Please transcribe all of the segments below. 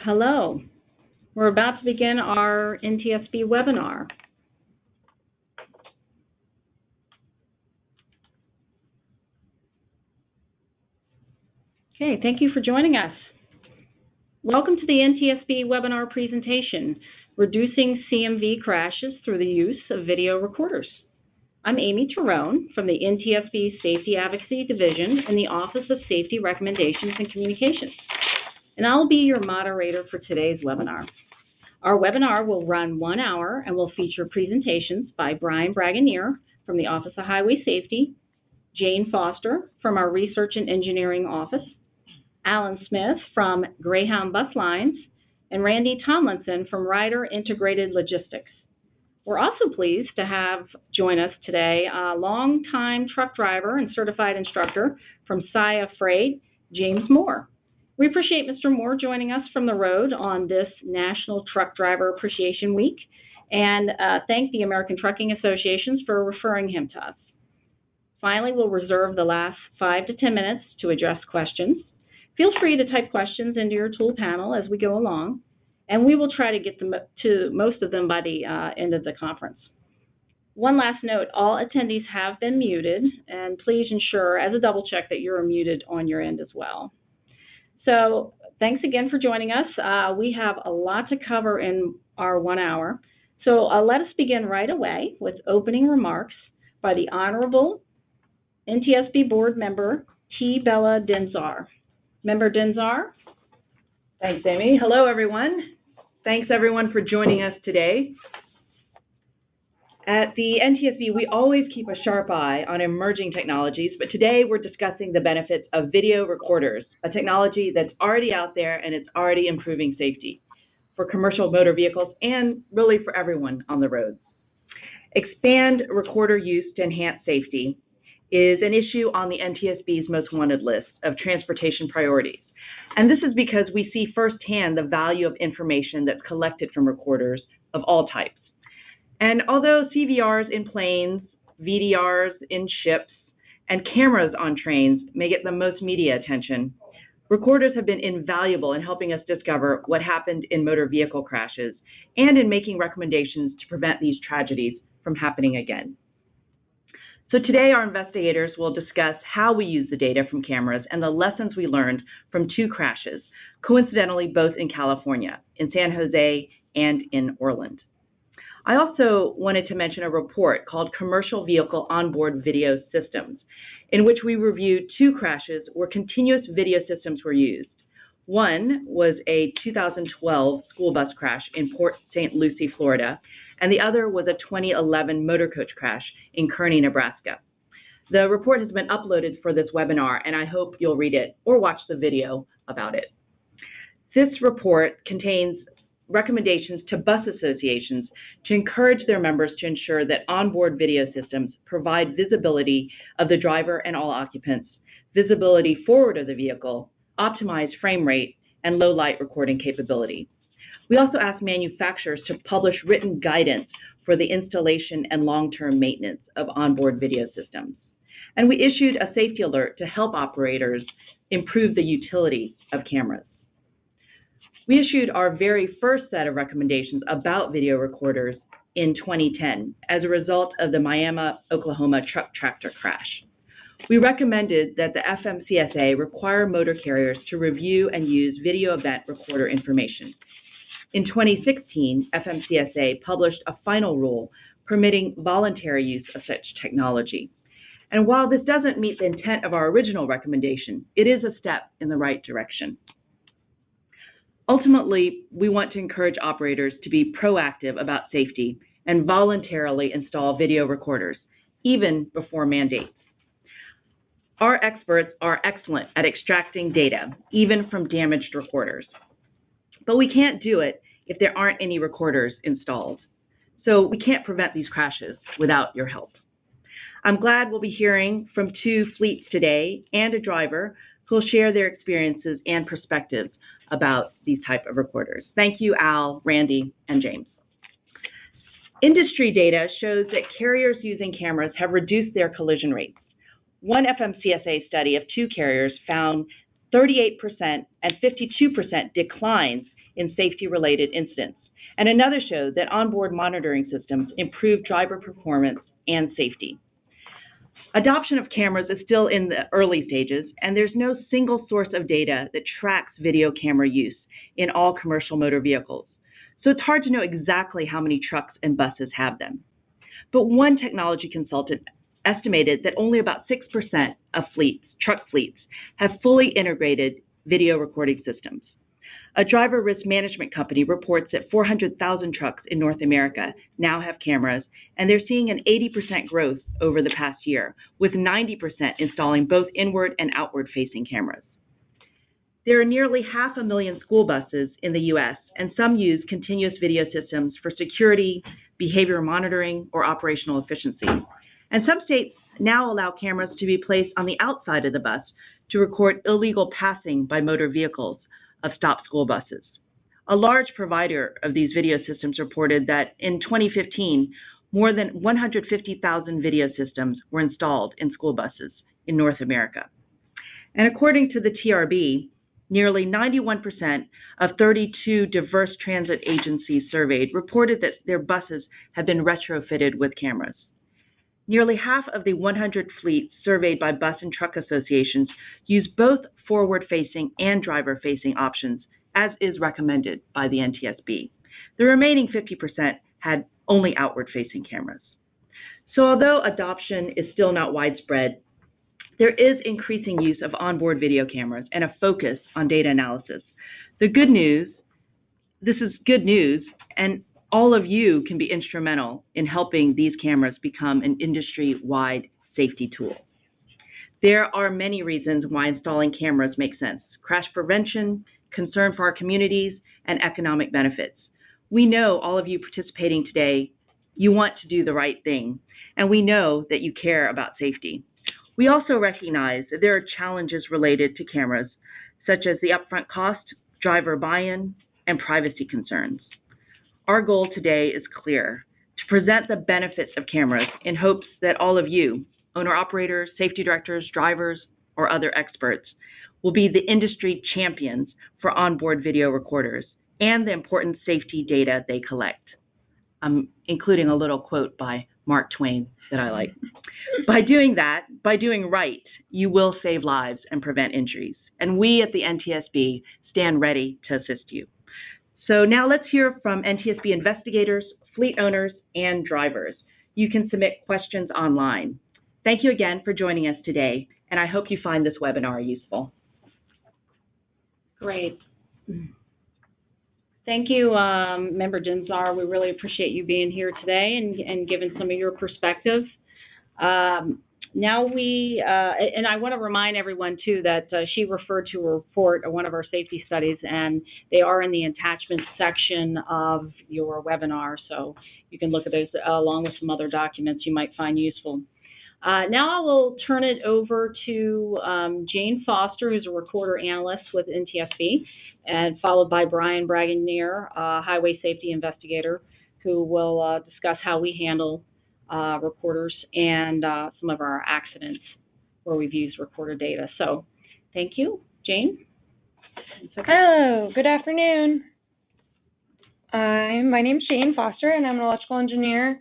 Hello. We're about to begin our NTSB webinar. Okay, thank you for joining us. Welcome to the NTSB webinar presentation, Reducing CMV Crashes Through the Use of Video Recorders. I'm Amy Terone from the NTSB Safety Advocacy Division in the Office of Safety Recommendations and Communications, and I'll be your moderator for today's webinar. Our webinar will run 1 hour and will feature presentations by Brian Bragonier from the Office of Highway Safety, Jane Foster from our Research and Engineering Office, Alan Smith from Greyhound Bus Lines, and Randy Tomlinson from Ryder Integrated Logistics. We're also pleased to have join us today a longtime truck driver and certified instructor from SIA Freight, James Moore. We appreciate Mr. Moore joining us from the road on this National Truck Driver Appreciation Week, and thank the American Trucking Associations for referring him to us. Finally, we'll reserve the last 5 to 10 minutes to address questions. Feel free to type questions into your tool panel as we go along, and we will try to get them to most of them by the end of the conference. One last note, all attendees have been muted, and please ensure as a double check that you're muted on your end as well. So thanks again for joining us. We have a lot to cover in our 1 hour. So let us begin right away with opening remarks by the Honorable NTSB Board Member T. Bella Denzar. Member Denzar? Thanks, Amy. Hello, everyone. Thanks, everyone, for joining us today. At the NTSB, we always keep a sharp eye on emerging technologies, but today we're discussing the benefits of video recorders, a technology that's already out there and it's already improving safety for commercial motor vehicles and really for everyone on the roads. Expand recorder use to enhance safety is an issue on the NTSB's most wanted list of transportation priorities. And this is because we see firsthand the value of information that's collected from recorders of all types. And although CVRs in planes, VDRs in ships, and cameras on trains may get the most media attention, recorders have been invaluable in helping us discover what happened in motor vehicle crashes and in making recommendations to prevent these tragedies from happening again. So today our investigators will discuss how we use the data from cameras and the lessons we learned from 2 crashes, coincidentally both in California, in San Jose and in Orland. I also wanted to mention a report called Commercial Vehicle Onboard Video Systems, in which we reviewed 2 crashes where continuous video systems were used. One was a 2012 school bus crash in Port St. Lucie, Florida, and the other was a 2011 motor coach crash in Kearney, Nebraska. The report has been uploaded for this webinar, and I hope you'll read it or watch the video about it. This report contains recommendations to bus associations to encourage their members to ensure that onboard video systems provide visibility of the driver and all occupants, visibility forward of the vehicle, optimized frame rate, and low light recording capability. We also asked manufacturers to publish written guidance for the installation and long-term maintenance of onboard video systems. And we issued a safety alert to help operators improve the utility of cameras. We issued our very first set of recommendations about video recorders in 2010 as a result of the Miami, Oklahoma truck tractor crash. We recommended that the FMCSA require motor carriers to review and use video event recorder information. In 2016, FMCSA published a final rule permitting voluntary use of such technology. And while this doesn't meet the intent of our original recommendation, it is a step in the right direction. Ultimately, we want to encourage operators to be proactive about safety and voluntarily install video recorders, even before mandates. Our experts are excellent at extracting data, even from damaged recorders. But we can't do it if there aren't any recorders installed. So we can't prevent these crashes without your help. I'm glad we'll be hearing from 2 fleets today and a driver who will share their experiences and perspectives about these type of recorders. Thank you, Al, Randy, and James. Industry data shows that carriers using cameras have reduced their collision rates. One FMCSA study of 2 carriers found 38% and 52% declines in safety-related incidents, and another showed that onboard monitoring systems improve driver performance and safety. Adoption of cameras is still in the early stages, and there's no single source of data that tracks video camera use in all commercial motor vehicles. So it's hard to know exactly how many trucks and buses have them. But one technology consultant estimated that only about 6% of truck fleets, have fully integrated video recording systems. A driver risk management company reports that 400,000 trucks in North America now have cameras, and they're seeing an 80% growth over the past year, with 90% installing both inward and outward-facing cameras. There are nearly 500,000 school buses in the U.S., and some use continuous video systems for security, behavior monitoring, or operational efficiency. And some states now allow cameras to be placed on the outside of the bus to record illegal passing by motor vehicles of stopped school buses. A large provider of these video systems reported that in 2015, more than 150,000 video systems were installed in school buses in North America. And according to the TRB, nearly 91% of 32 diverse transit agencies surveyed reported that their buses had been retrofitted with cameras. Nearly half of the 100 fleets surveyed by bus and truck associations use both forward-facing and driver-facing options, as is recommended by the NTSB. The remaining 50% had only outward-facing cameras. So although adoption is still not widespread, there is increasing use of onboard video cameras and a focus on data analysis. This is good news, and all of you can be instrumental in helping these cameras become an industry-wide safety tool. There are many reasons why installing cameras makes sense: crash prevention, concern for our communities, and economic benefits. We know all of you participating today, you want to do the right thing, and we know that you care about safety. We also recognize that there are challenges related to cameras, such as the upfront cost, driver buy-in, and privacy concerns. Our goal today is clear: to present the benefits of cameras in hopes that all of you, owner-operators, safety directors, drivers, or other experts, will be the industry champions for onboard video recorders and the important safety data they collect. I'm including a little quote by Mark Twain that I like. By doing right, you will save lives and prevent injuries. And we at the NTSB stand ready to assist you. So now let's hear from NTSB investigators, fleet owners, and drivers. You can submit questions online. Thank you again for joining us today, and I hope you find this webinar useful. Great. Thank you, Member Dinsar. We really appreciate you being here today and giving some of your perspective. And I want to remind everyone, too, that she referred to a report, one of our safety studies, and they are in the attachment section of your webinar, so you can look at those along with some other documents you might find useful. Now I will turn it over to Jane Foster, who's a recorder analyst with NTSB, and followed by Brian Bragonier, a highway safety investigator, who will discuss how we handle recorders and some of our accidents where we've used recorder data. So thank you. Jane? Hello, good afternoon. My name is Jane Foster, and I'm an electrical engineer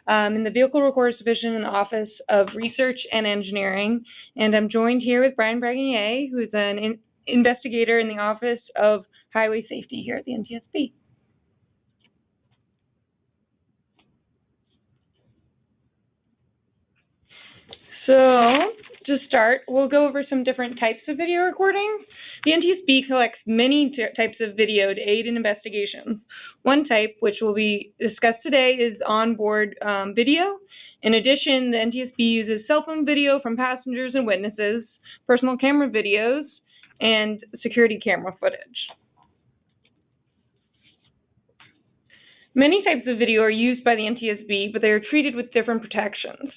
in the Vehicle Recorders Division in the Office of Research and Engineering, and I'm joined here with Brian Bragonier, who is an investigator in the Office of Highway Safety here at the NTSB. So, to start, we'll go over some different types of video recordings. The NTSB collects many types of video to aid in investigations. One type, which will be discussed today, is onboard video. In addition, the NTSB uses cell phone video from passengers and witnesses, personal camera videos, and security camera footage. Many types of video are used by the NTSB, but they are treated with different protections.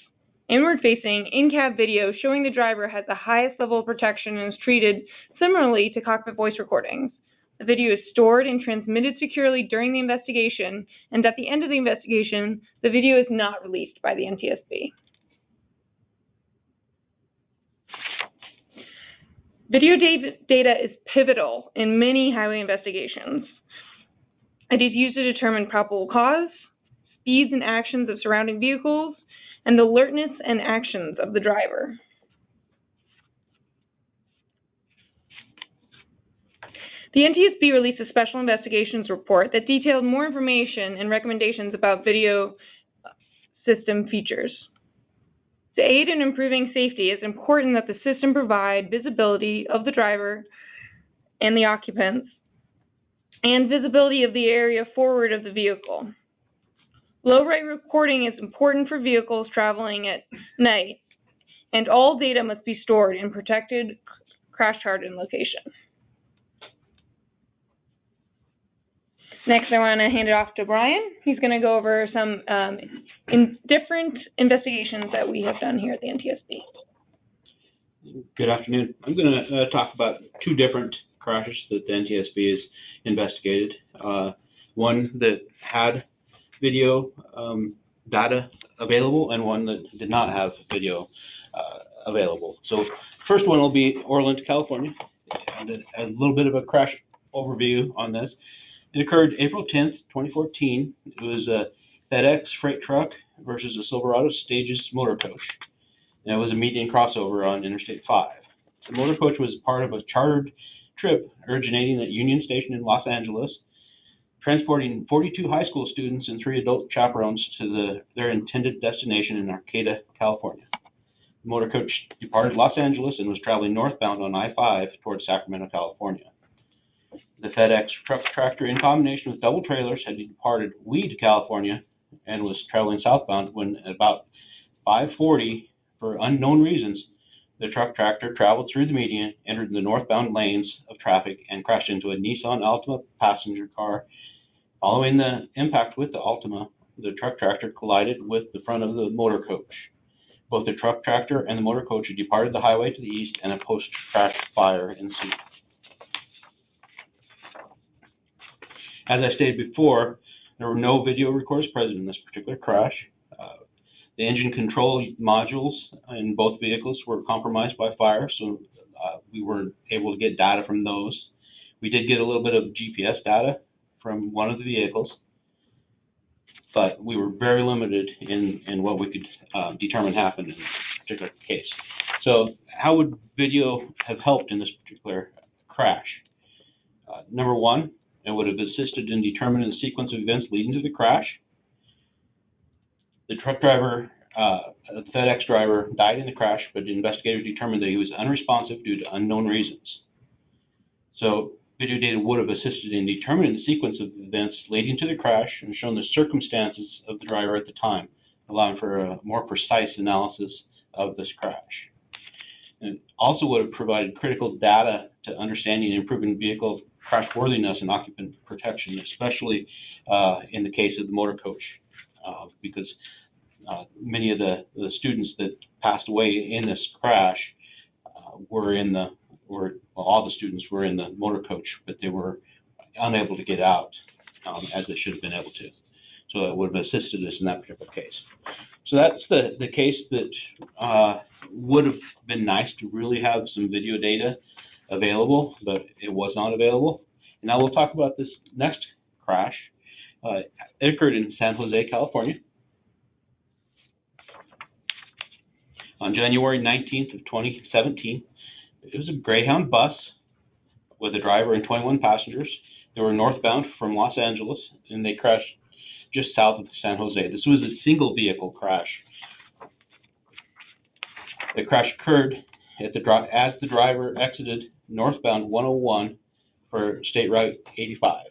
Inward-facing, in-cab video showing the driver has the highest level of protection and is treated similarly to cockpit voice recordings. The video is stored and transmitted securely during the investigation, and at the end of the investigation, the video is not released by the NTSB. Video data is pivotal in many highway investigations. It is used to determine probable cause, speeds and actions of surrounding vehicles, and the alertness and actions of the driver. The NTSB released a special investigations report that detailed more information and recommendations about video system features. To aid in improving safety, it's important that the system provide visibility of the driver and the occupants, and visibility of the area forward of the vehicle. Low-rate recording is important for vehicles traveling at night, and all data must be stored in protected, crash-hardened locations. Next, I want to hand it off to Brian. He's going to go over some different investigations that we have done here at the NTSB. Good afternoon. I'm going to talk about two different crashes that the NTSB has investigated. One that had video data available and one that did not have video available. So first one will be Orland, California. And a little bit of a crash overview on this. It occurred April 10th, 2014. It was a FedEx freight truck versus a Silverado Stages motor coach. And it was a median crossover on Interstate 5. The motor coach was part of a chartered trip originating at Union Station in Los Angeles, transporting 42 high school students and 3 adult chaperones to their intended destination in Arcata, California. The motor coach departed Los Angeles and was traveling northbound on I-5 towards Sacramento, California. The FedEx truck tractor, in combination with double trailers, had departed Weed, California, and was traveling southbound when at about 5:40, for unknown reasons, the truck tractor traveled through the median, entered the northbound lanes of traffic, and crashed into a Nissan Altima passenger car. Following the impact with the Altima, the truck tractor collided with the front of the motor coach. Both the truck tractor and the motor coach had departed the highway to the east, and a post-crash fire ensued. As I stated before, there were no video recorders present in this particular crash. The engine control modules in both vehicles were compromised by fire, so we weren't able to get data from those. We did get a little bit of GPS data from one of the vehicles, but we were very limited in what we could determine happened in this particular case. So how would video have helped in this particular crash? Number one, it would have assisted in determining the sequence of events leading to the crash. The truck driver, the FedEx driver, died in the crash, but the investigators determined that he was unresponsive due to unknown reasons. So video data would have assisted in determining the sequence of events leading to the crash and shown the circumstances of the driver at the time, allowing for a more precise analysis of this crash. And it also would have provided critical data to understanding and improving vehicle crashworthiness and occupant protection, especially in the case of the motor coach, because many of the students that passed away in this crash all the students were in the motor coach, but they were unable to get out as they should have been able to. So it would have assisted us in that particular case. So that's the case that would have been nice to really have some video data available, but it was not available. And now we'll talk about this next crash. It occurred in San Jose, California, on January 19th of 2017. It was a Greyhound bus with a driver and 21 passengers. They were northbound from Los Angeles, and they crashed just south of San Jose. This was a single vehicle crash. The crash occurred as the driver exited northbound 101 for State Route 85.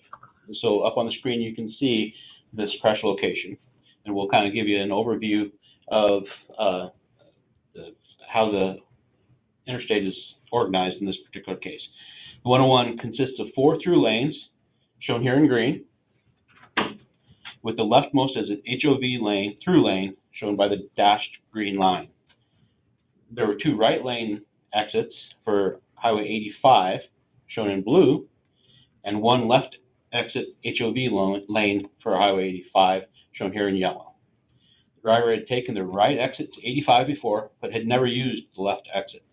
So up on the screen you can see this crash location, and we'll kind of give you an overview of how the interstate is organized in this particular case. The 101 consists of 4 through lanes, shown here in green, with the leftmost as an HOV lane, through lane, shown by the dashed green line. There were 2 right lane exits for Highway 85, shown in blue, and 1 left exit HOV lane for Highway 85, shown here in yellow. The driver had taken the right exit to 85 before, but had never used the left exit.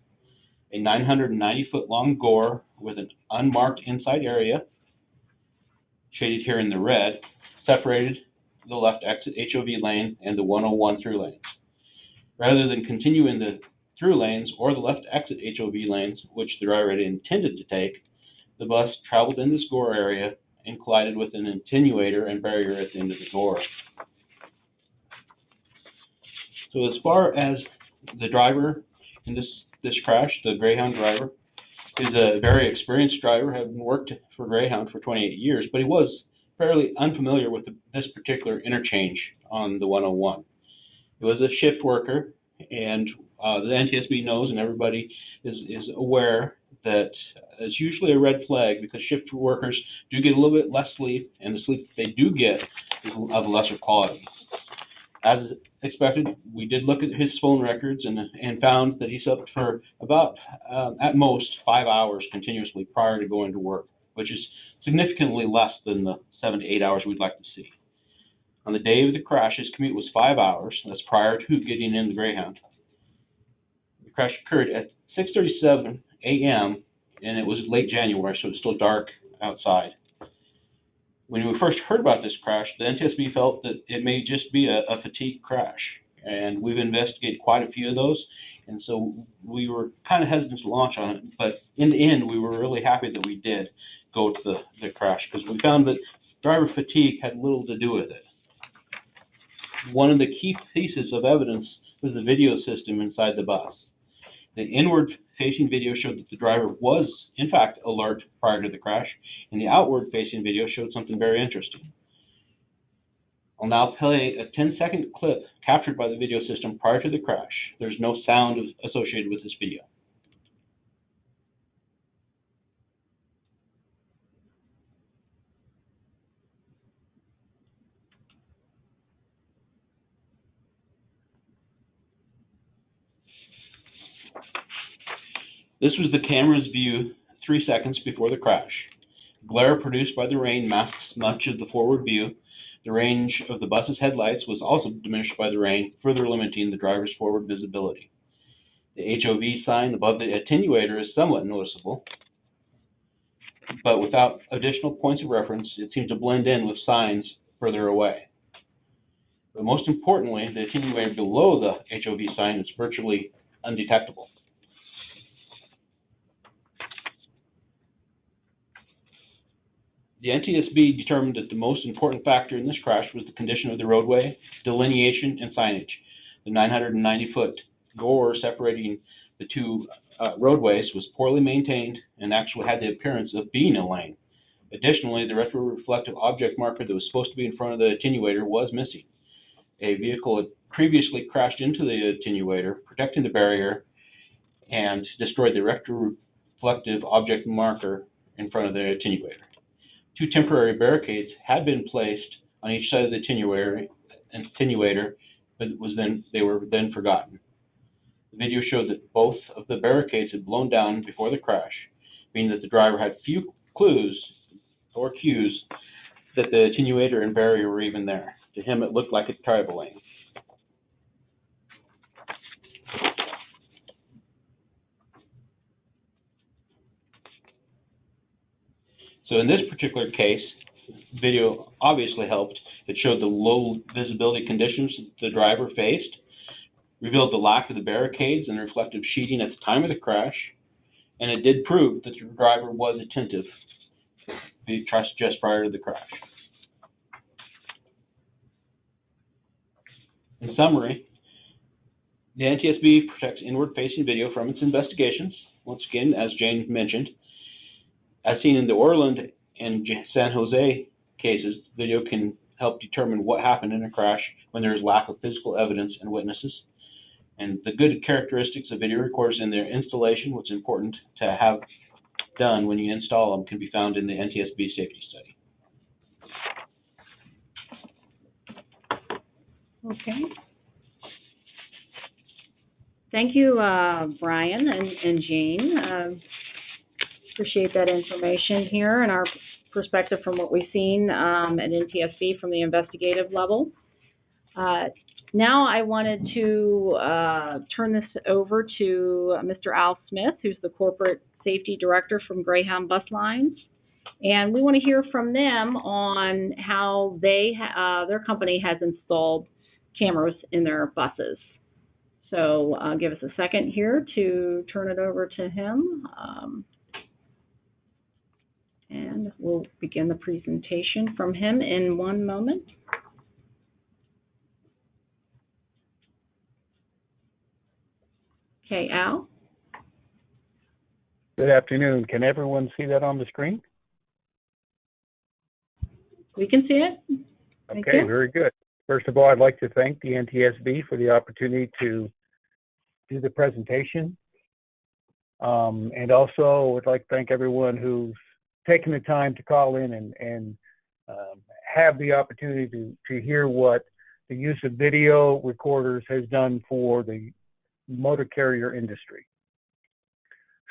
A 990-foot long gore with an unmarked inside area, shaded here in the red, separated the left exit HOV lane and the 101 through lanes. Rather than continue in the through lanes or the left exit HOV lanes, which the driver had intended to take, the bus traveled in this gore area and collided with an attenuator and barrier at the end of the gore. So as far as the driver in this crash, the Greyhound driver, is a very experienced driver, having worked for Greyhound for 28 years, but he was fairly unfamiliar with this particular interchange on the 101. He was a shift worker, and the NTSB knows, and everybody is aware that it's usually a red flag because shift workers do get a little bit less sleep, and the sleep they do get is of lesser quality. As expected, we did look at his phone records and found that he slept for about, at most, 5 hours continuously prior to going to work, which is significantly less than the 7 to 8 hours we'd like to see. On the day of the crash, his commute was 5 hours. That's prior to getting in the Greyhound. The crash occurred at 6:37 a.m., and it was late January, so it was still dark outside. When we first heard about this crash, the NTSB felt that it may just be a fatigue crash, and we've investigated quite a few of those, and so we were kind of hesitant to launch on it, but in the end, we were really happy that we did go to the crash, because we found that driver fatigue had little to do with it. One of the key pieces of evidence was the video system inside the bus. The inward-facing video showed that the driver was, in fact, alert prior to the crash, and the outward-facing video showed something very interesting. I'll now play a 10-second clip captured by the video system prior to the crash. There's no sound associated with this video. This was the camera's view 3 seconds before the crash. Glare produced by the rain masks much of the forward view. The range of the bus's headlights was also diminished by the rain, further limiting the driver's forward visibility. The HOV sign above the attenuator is somewhat noticeable, but without additional points of reference, it seems to blend in with signs further away. But most importantly, the attenuator below the HOV sign is virtually undetectable. The NTSB determined that the most important factor in this crash was the condition of the roadway, delineation, and signage. The 990-foot gore separating the two roadways was poorly maintained and actually had the appearance of being a lane. Additionally, the retroreflective object marker that was supposed to be in front of the attenuator was missing. A vehicle had previously crashed into the attenuator, protecting the barrier, and destroyed the retroreflective object marker in front of the attenuator. 2 temporary barricades had been placed on each side of the attenuator, but they were then forgotten. The video showed that both of the barricades had blown down before the crash, meaning that the driver had few clues or cues that the attenuator and barrier were even there. To him, it looked like a travel lane. So in this particular case, video obviously helped. It showed the low visibility conditions the driver faced, revealed the lack of the barricades and reflective sheeting at the time of the crash, and it did prove that the driver was attentive just prior to the crash. In summary, the NTSB protects inward-facing video from its investigations. Once again, as Jane mentioned, as seen in the Orland and San Jose cases, video can help determine what happened in a crash when there is lack of physical evidence and witnesses. And the good characteristics of video recorders in their installation, what's important to have done when you install them, can be found in the NTSB safety study. Okay. Thank you, Brian and Jane. Appreciate that information here and our perspective from what we've seen at NTSB from the investigative level. Now I wanted to turn this over to Mr. Al Smith, who's the Corporate Safety Director from Greyhound Bus Lines. And we want to hear from them on how their company has installed cameras in their buses. So give us a second here to turn it over to him. And we'll begin the presentation from him in one moment. Okay, Al? Good afternoon. Can everyone see that on the screen? We can see it. Okay, very good. First of all, I'd like to thank the NTSB for the opportunity to do the presentation. And also would like to thank everyone who's taken the time to call in and have the opportunity to hear what the use of video recorders has done for the motor carrier industry.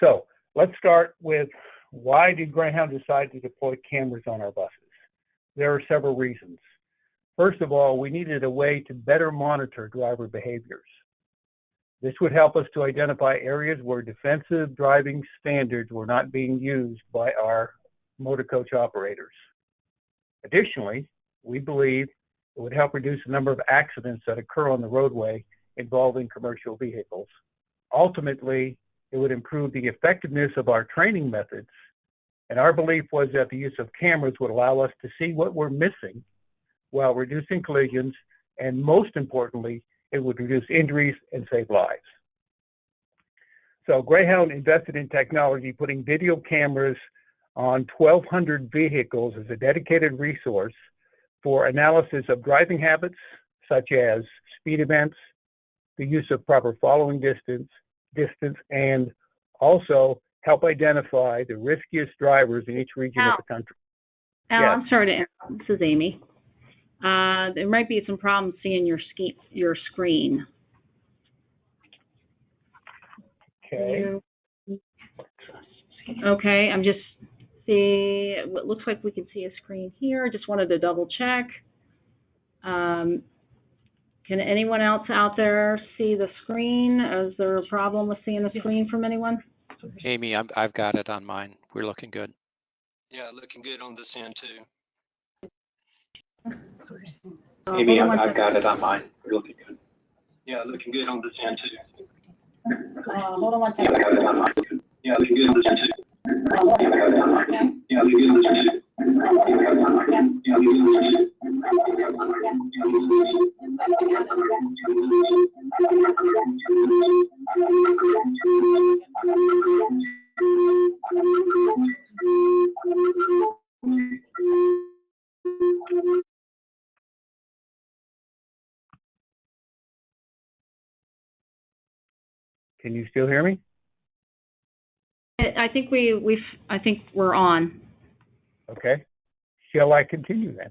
So let's start with, why did Greyhound decide to deploy cameras on our buses? There are several reasons. First of all, we needed a way to better monitor driver behaviors. This would help us to identify areas where defensive driving standards were not being used by our motor coach operators. Additionally, we believe it would help reduce the number of accidents that occur on the roadway involving commercial vehicles. Ultimately, it would improve the effectiveness of our training methods, and our belief was that the use of cameras would allow us to see what we're missing while reducing collisions, and most importantly, it would reduce injuries and save lives. So Greyhound invested in technology, putting video cameras on 1,200 vehicles as a dedicated resource for analysis of driving habits, such as speed events, the use of proper following distance, and also help identify the riskiest drivers in each region of the country. Al, Yes. I'm sorry to interrupt. This is Amy. There might be some problems seeing your screen. Okay. Okay, I'm just see. It looks like we can see a screen here. Just wanted to double check. Can anyone else out there see the screen? Is there a problem with seeing the screen from anyone? Amy, I've got it on mine. We're looking good. Yeah, looking good on this end too. Amy, I've got it on mine. We're looking good. Yeah, looking good on this end too. Hold on one second. Yeah, looking good on this end too. Yeah, looking good on this end too. Yeah, looking good on this end too. Can you still hear me? I think I think we're on. Okay. Shall I continue then?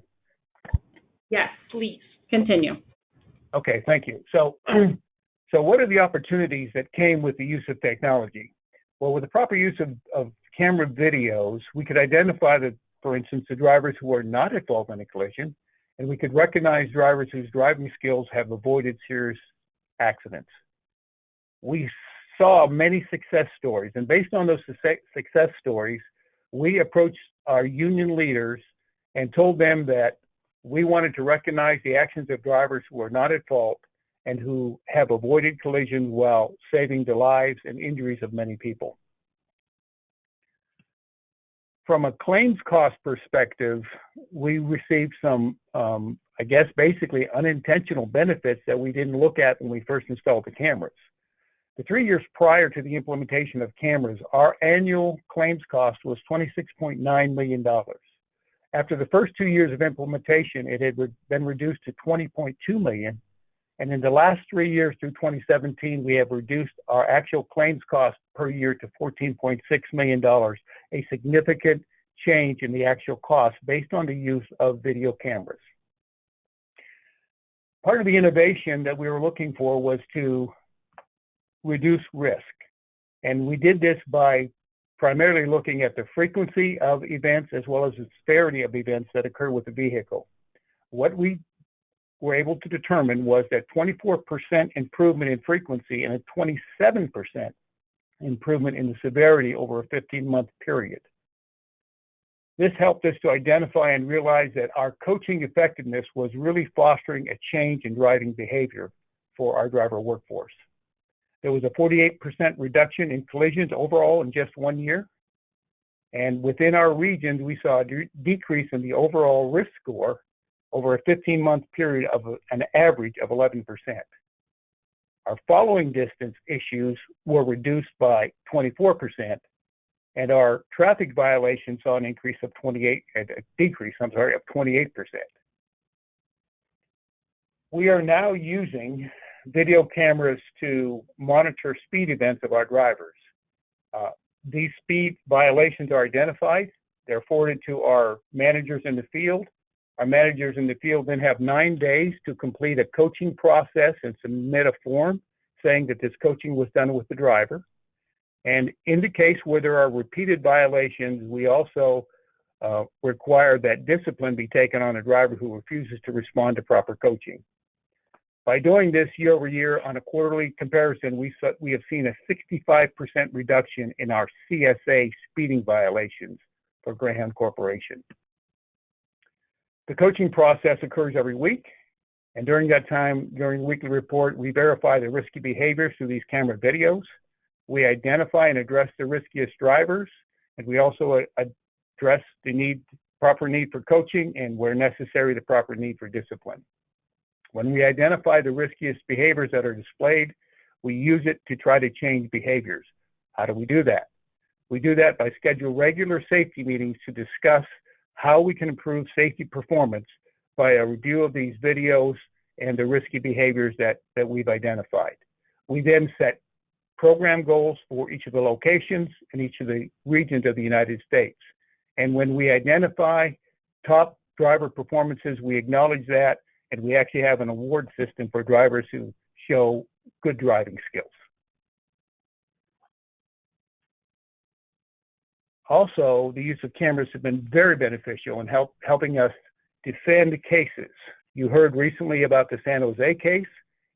Yes, please continue. Okay, thank you. So, so what are the opportunities that came with the use of technology? Well, with the proper use of camera videos, we could identify that, for instance, the drivers who are not at fault in a collision, and we could recognize drivers whose driving skills have avoided serious accidents. We saw many success stories, and based on those success stories, we approached our union leaders and told them that we wanted to recognize the actions of drivers who are not at fault and who have avoided collisions while saving the lives and injuries of many people. From a claims cost perspective, we received some, I guess, basically unintentional benefits that we didn't look at when we first installed the cameras. The 3 years prior to the implementation of cameras, our annual claims cost was $26.9 million. After the first 2 years of implementation, it had been reduced to $20.2 million. And in the last 3 years through 2017, we have reduced our actual claims cost per year to $14.6 million, a significant change in the actual cost based on the use of video cameras. Part of the innovation that we were looking for was to reduce risk. And we did this by primarily looking at the frequency of events as well as the severity of events that occur with the vehicle. What we were able to determine was that 24% improvement in frequency and a 27% improvement in the severity over a 15-month period. This helped us to identify and realize that our coaching effectiveness was really fostering a change in driving behavior for our driver workforce. There was a 48% reduction in collisions overall in just 1 year. And within our regions, we saw a decrease in the overall risk score over a 15-month period of an average of 11%. Our following distance issues were reduced by 24%, and our traffic violations saw an increase of 28%. We are now using video cameras to monitor speed events of our drivers. These speed violations are identified. They're forwarded to our managers in the field. Our managers in the field then have 9 days to complete a coaching process and submit a form saying that this coaching was done with the driver. And in the case where there are repeated violations, we also require that discipline be taken on a driver who refuses to respond to proper coaching. By doing this year over year on a quarterly comparison, we have seen a 65% reduction in our CSA speeding violations for Greyhound Corporation. The coaching process occurs every week, and during that time, during the weekly report, we verify the risky behaviors through these camera videos. We identify and address the riskiest drivers, and we also address the proper need for coaching and, where necessary, the proper need for discipline. When we identify the riskiest behaviors that are displayed, we use it to try to change behaviors. How do we do that? We do that by scheduling regular safety meetings to discuss how we can improve safety performance by a review of these videos and the risky behaviors that we've identified. We then set program goals for each of the locations in each of the regions of the United States. And when we identify top driver performances, we acknowledge that, and we actually have an award system for drivers who show good driving skills. Also, the use of cameras have been very beneficial in helping us defend cases. You heard recently about the San Jose case,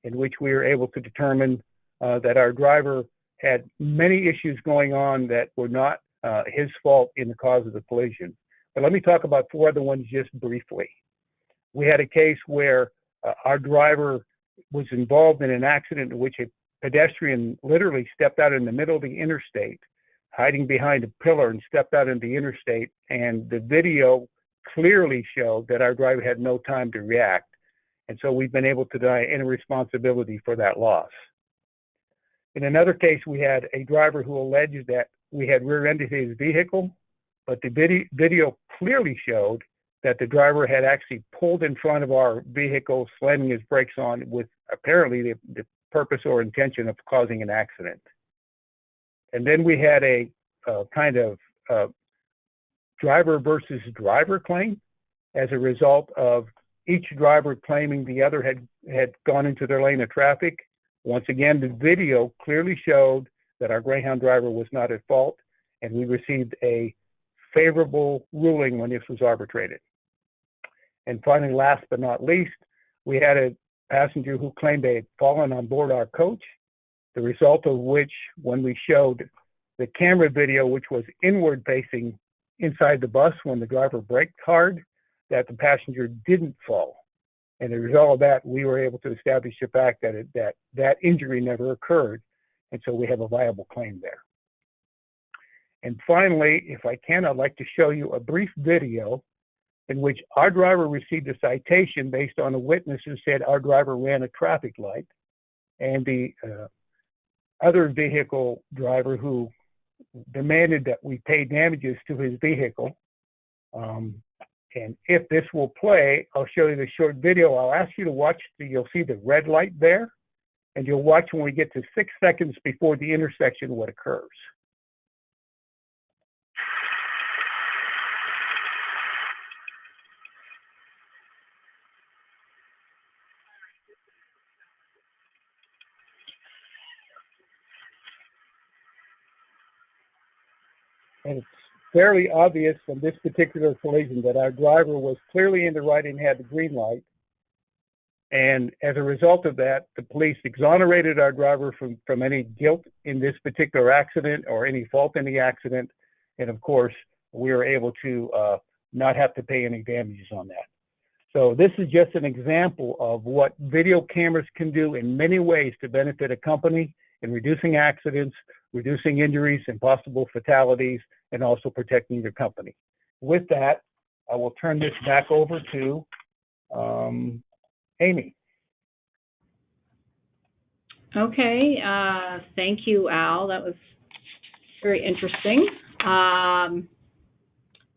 in which we were able to determine that our driver had many issues going on that were not his fault in the cause of the collision. But let me talk about 4 other ones just briefly. We had a case where our driver was involved in an accident in which a pedestrian literally stepped out in the middle of the interstate, hiding behind a pillar, and stepped out into the interstate, and the video clearly showed that our driver had no time to react. And so we've been able to deny any responsibility for that loss. In another case, we had a driver who alleged that we had rear-ended his vehicle, but the video clearly showed that the driver had actually pulled in front of our vehicle, slamming his brakes on with apparently the purpose or intention of causing an accident. And then we had a kind of driver versus driver claim as a result of each driver claiming the other had gone into their lane of traffic. Once again, the video clearly showed that our Greyhound driver was not at fault, and we received a favorable ruling when this was arbitrated. And finally, last but not least, we had a passenger who claimed they had fallen on board our coach, the result of which, when we showed the camera video, which was inward facing inside the bus when the driver braked hard, that the passenger didn't fall. And as a result of that, we were able to establish the fact that injury never occurred. And so we have a viable claim there. And finally, if I can, I'd like to show you a brief video in which our driver received a citation based on a witness who said our driver ran a traffic light, and the other vehicle driver who demanded that we pay damages to his vehicle. And if this will play, I'll show you the short video. I'll ask you to watch, you'll see the red light there, and you'll watch when we get to 6 seconds before the intersection what occurs. And it's fairly obvious from this particular collision that our driver was clearly in the right and had the green light. And as a result of that, the police exonerated our driver from any guilt in this particular accident or any fault in the accident. And of course, we are able to not have to pay any damages on that. So this is just an example of what video cameras can do in many ways to benefit a company in reducing accidents, reducing injuries and possible fatalities, and also protecting your company. With that, I will turn this back over to Amy. Okay, thank you, Al. That was very interesting.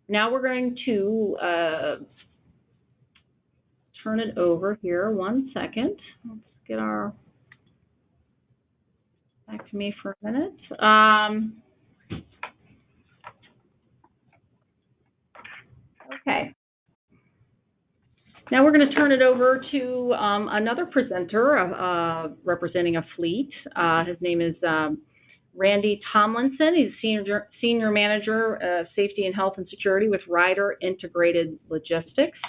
Now we're going to turn it over here. 1 second. Let's get our back to me for a minute. Okay. Now we're going to turn it over to another presenter representing a fleet. His name is Randy Tomlinson. He's Senior Manager, Safety and Health and Security with Ryder Integrated Logistics.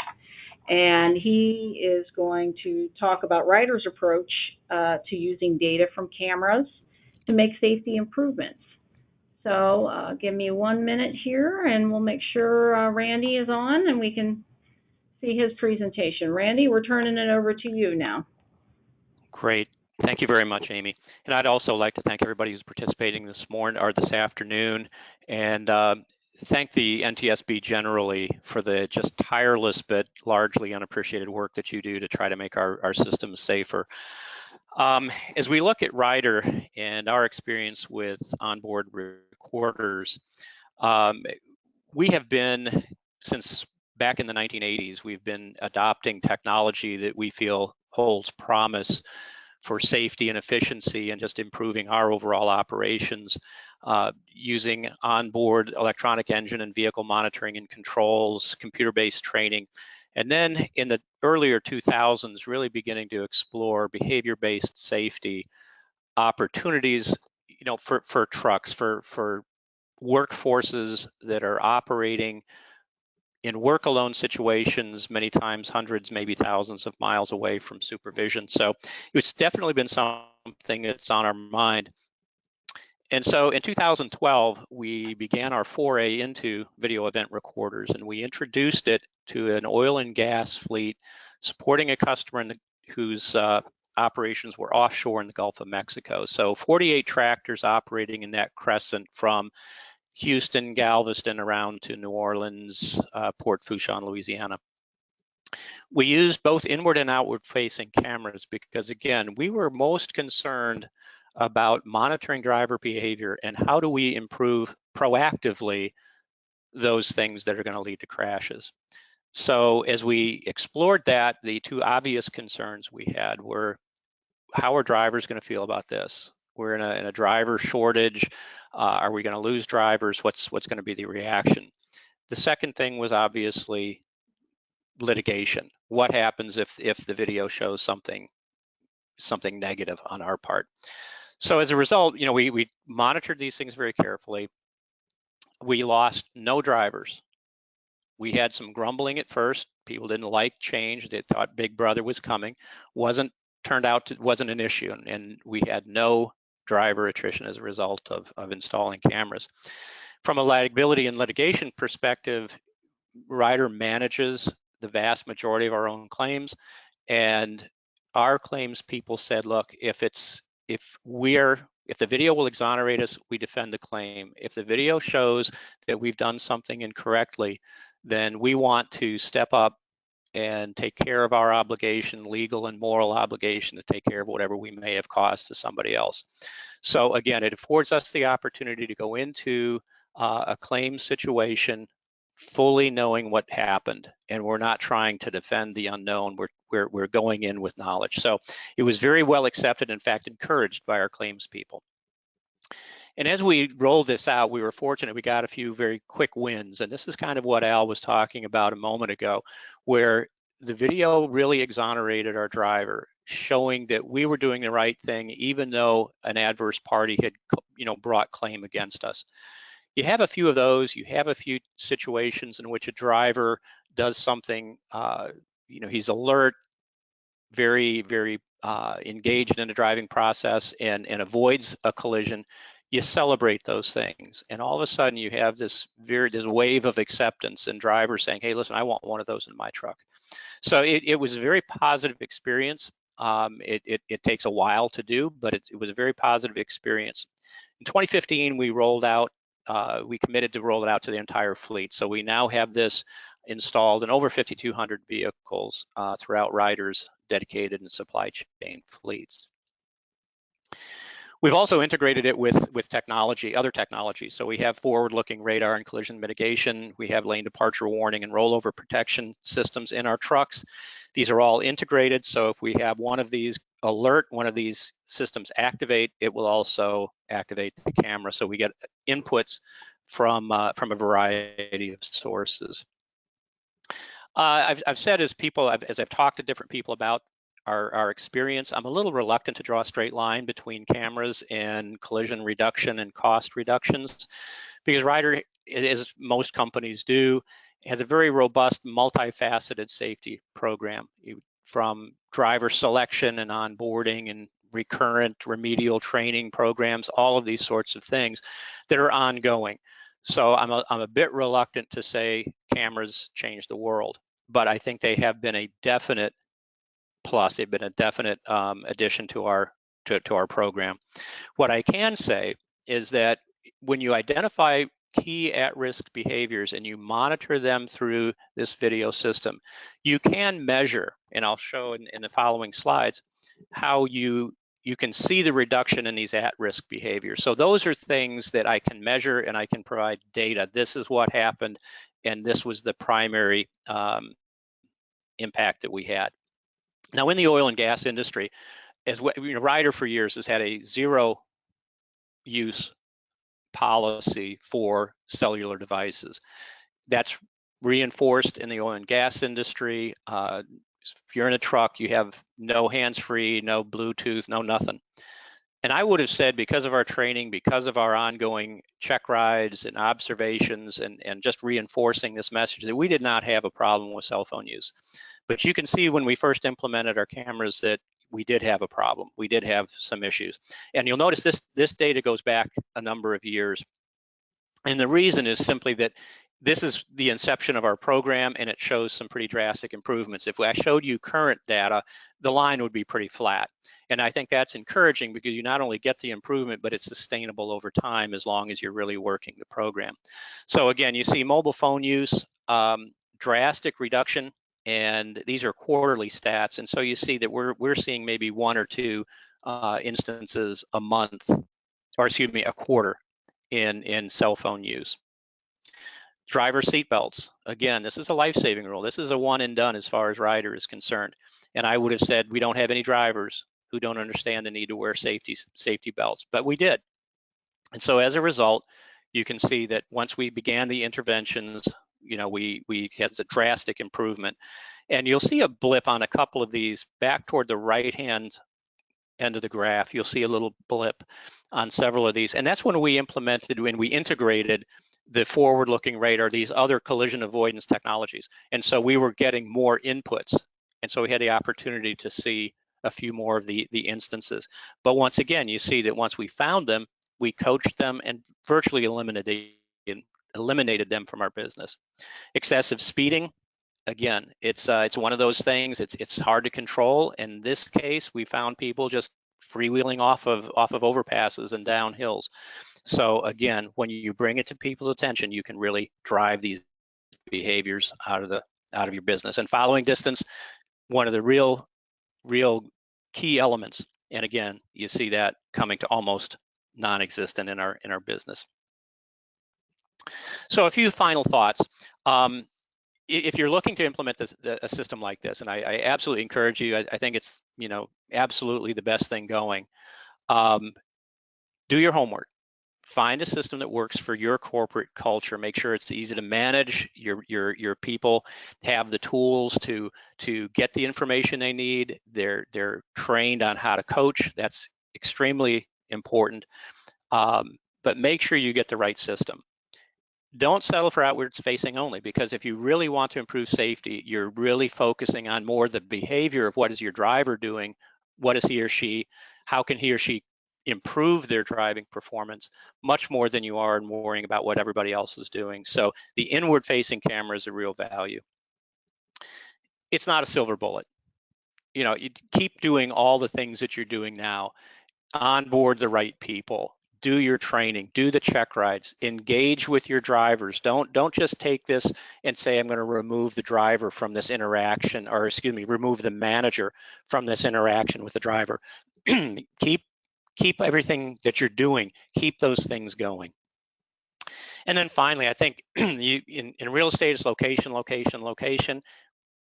And he is going to talk about Ryder's approach to using data from cameras to make safety improvements. So give me 1 minute here, and we'll make sure Randy is on and we can see his presentation. Randy, we're turning it over to you now. Great. Thank you very much, Amy. And I'd also like to thank everybody who's participating this morning or this afternoon, and thank the NTSB generally for the just tireless but largely unappreciated work that you do to try to make our systems safer. As we look at Ryder and our experience with onboard recorders, we have been, since back in the 1980s, we've been adopting technology that we feel holds promise for safety and efficiency and just improving our overall operations, using onboard electronic engine and vehicle monitoring and controls, computer-based training. And then in the earlier 2000s, really beginning to explore behavior-based safety opportunities, you know, for trucks, for workforces that are operating in work-alone situations, many times hundreds, maybe thousands of miles away from supervision. So it's definitely been something that's on our mind. And so in 2012, we began our foray into video event recorders, and we introduced it to an oil and gas fleet supporting a customer whose operations were offshore in the Gulf of Mexico. So 48 tractors operating in that crescent from Houston, Galveston, around to New Orleans, Port Fourchon, Louisiana. We used both inward and outward facing cameras because, again, we were most concerned about monitoring driver behavior and how do we improve proactively those things that are going to lead to crashes. So as we explored that, the two obvious concerns we had were, how are drivers going to feel about this? We're in a driver shortage. Are we going to lose drivers? What's going to be the reaction? The second thing was obviously litigation. What happens if the video shows something negative on our part? So as a result, you know, we monitored these things very carefully. We lost no drivers. We had some grumbling at first. People didn't like change. They thought Big Brother was coming. Wasn't an issue, and we had no driver attrition as a result of installing cameras. From a liability and litigation perspective, Ryder manages the vast majority of our own claims, and our claims people said, look, if the video will exonerate us, we defend the claim. If the video shows that we've done something incorrectly, then we want to step up and take care of our obligation, legal and moral obligation, to take care of whatever we may have caused to somebody else. So again, it affords us the opportunity to go into a claim situation fully knowing what happened, and we're not trying to defend the unknown. We're going in with knowledge. So it was very well accepted, in fact, encouraged by our claims people. And as we rolled this out, we were fortunate. We got a few very quick wins. And this is kind of what Al was talking about a moment ago, where the video really exonerated our driver, showing that we were doing the right thing, even though an adverse party had, you know, brought claim against us. You have a few of those. You have a few situations in which a driver does something, you know, he's alert, very, very engaged in the driving process and avoids a collision. you celebrate those things, and all of a sudden you have this wave of acceptance and drivers saying, hey, listen, I want one of those in my truck. So it was a very positive experience. It takes a while to do, but it was a very positive experience. In 2015, we committed to roll it out to the entire fleet. So we now have this installed in over 5,200 vehicles throughout Ryder's dedicated and supply chain fleets. We've also integrated it with technology, other technologies. So we have forward-looking radar and collision mitigation. We have lane departure warning and rollover protection systems in our trucks. These are all integrated. So if we have one of these one of these systems activate, it will also activate the camera. So we get inputs from a variety of sources. I've said as I've talked to different people about our experience, I'm a little reluctant to draw a straight line between cameras and collision reduction and cost reductions, because Ryder, as most companies do, has a very robust, multifaceted safety program, from driver selection and onboarding and recurrent remedial training programs, all of these sorts of things that are ongoing. So I'm a bit reluctant to say cameras change the world, but I think they have been a definite plus. They've been a definite addition to our program. What I can say is that when you identify key at-risk behaviors and you monitor them through this video system, you can measure, and I'll show in the following slides, how you can see the reduction in these at-risk behaviors. So those are things that I can measure and I can provide data. This is what happened, and this was the primary impact that we had. Now, in the oil and gas industry, Ryder for years has had a zero-use policy for cellular devices. That's reinforced in the oil and gas industry. If you're in a truck, you have no hands-free, no Bluetooth, no nothing. And I would have said, because of our training, because of our ongoing check rides and observations and just reinforcing this message, that we did not have a problem with cell phone use. But you can see when we first implemented our cameras that we did have a problem. We did have some issues. And you'll notice this data goes back a number of years. And the reason is simply that this is the inception of our program, and it shows some pretty drastic improvements. If I showed you current data, the line would be pretty flat. And I think that's encouraging, because you not only get the improvement, but it's sustainable over time as long as you're really working the program. So again, you see mobile phone use, drastic reduction, and these are quarterly stats. And so you see that we're seeing maybe one or two instances a month, or excuse me, a quarter in cell phone use. Driver seatbelts. Again, this is a life-saving rule. This is a one and done as far as Ryder is concerned. And I would have said we don't have any drivers who don't understand the need to wear safety belts, but we did. And so as a result, you can see that once we began the interventions, we had a drastic improvement. And you'll see a blip on a couple of these back toward the right-hand end of the graph. You'll see a little blip on several of these. And that's when we integrated the forward-looking radar, these other collision avoidance technologies. And so we were getting more inputs. And so we had the opportunity to see a few more of the instances. But once again, you see that once we found them, we coached them and virtually eliminated them from our business. Excessive speeding, again, it's one of those things. It's hard to control. In this case, we found people just freewheeling off of overpasses and down hills. So again, when you bring it to people's attention, you can really drive these behaviors out of your business. And following distance, one of the real key elements. And again, you see that coming to almost non-existent in our business. So a few final thoughts. If you're looking to implement a system like this, and I absolutely encourage you, I think it's absolutely the best thing going. Do your homework. Find a system that works for your corporate culture. Make sure it's easy to manage. Your people have the tools to get the information they need. They're trained on how to coach. That's extremely important. But make sure you get the right system. Don't settle for outwards facing only, because if you really want to improve safety, you're really focusing on more the behavior of what is your driver doing, what is he or she, how can he or she improve their driving performance much more than you are in worrying about what everybody else is doing. So the inward-facing camera is a real value. It's not a silver bullet. You know, you keep doing all the things that you're doing now. Onboard the right people, do your training, do the check rides, engage with your drivers. Don't just take this and say, I'm going to remove the driver from this interaction, or excuse me, remove the manager from this interaction with the driver. keep everything that you're doing, keep those things going. And then finally, I think in real estate, it's location, location, location.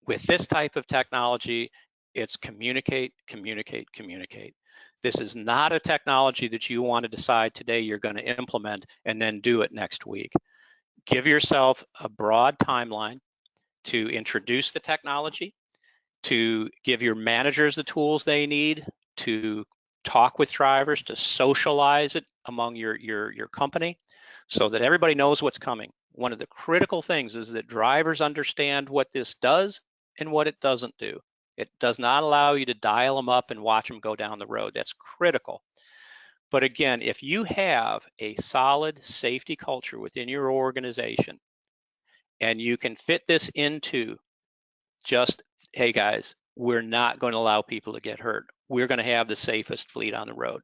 With this type of technology, it's communicate, communicate, communicate. This is not a technology that you want to decide today you're going to implement and then do it next week. Give yourself a broad timeline to introduce the technology, to give your managers the tools they need to talk with drivers, to socialize it among your company so that everybody knows what's coming. One of the critical things is that drivers understand what this does and what it doesn't do. It does not allow you to dial them up and watch them go down the road. That's critical. But again, if you have a solid safety culture within your organization and you can fit this into just, hey guys, we're not going to allow people to get hurt. We're going to have the safest fleet on the road.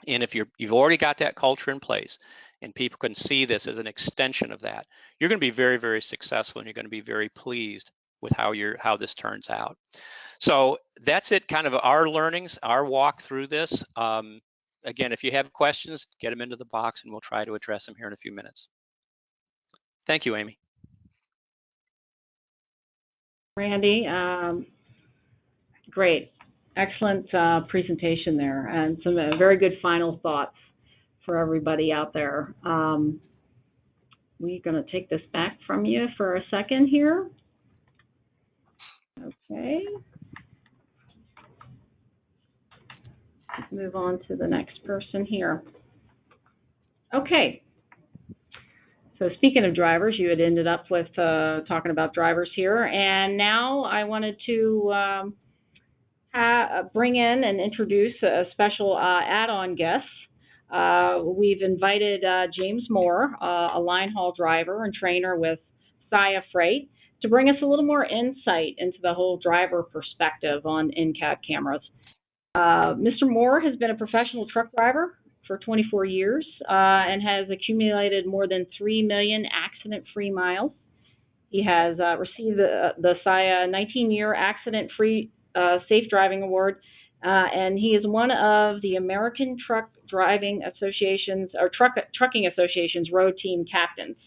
And if you've already got that culture in place and people can see this as an extension of that, you're going to be very, very successful, and you're going to be very pleased with how this turns out. So that's it, kind of our learnings, our walk through this. Again, if you have questions, get them into the box and we'll try to address them here in a few minutes. Thank you, Amy. Randy, great. Excellent presentation there, and some very good final thoughts for everybody out there. We're going to take this back from you for a second here. Okay. Let's move on to the next person here. Okay. So speaking of drivers, you had ended up with talking about drivers here, and now I wanted to bring in and introduce a special add-on guest. We've invited James Moore, a line haul driver and trainer with Saya Freight, to bring us a little more insight into the whole driver perspective on in-cab cameras. Mr. Moore has been a professional truck driver for 24 years and has accumulated more than 3 million accident-free miles. He has received the Saya 19-year accident-free Safe Driving Award, and he is one of the American Truck Driving Association's, or Trucking Association's Road Team Captains,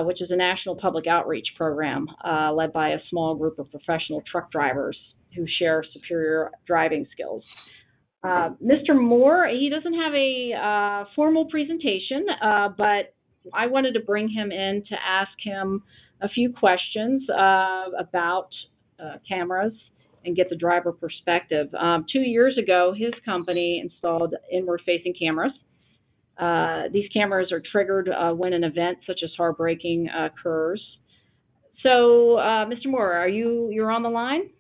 which is a national public outreach program led by a small group of professional truck drivers who share superior driving skills. Mr. Moore, he doesn't have a formal presentation, but I wanted to bring him in to ask him a few questions about cameras and get the driver perspective. 2 years ago, his company installed inward-facing cameras. These cameras are triggered when an event such as hard braking occurs. So, Mr. Moore, you're on the line?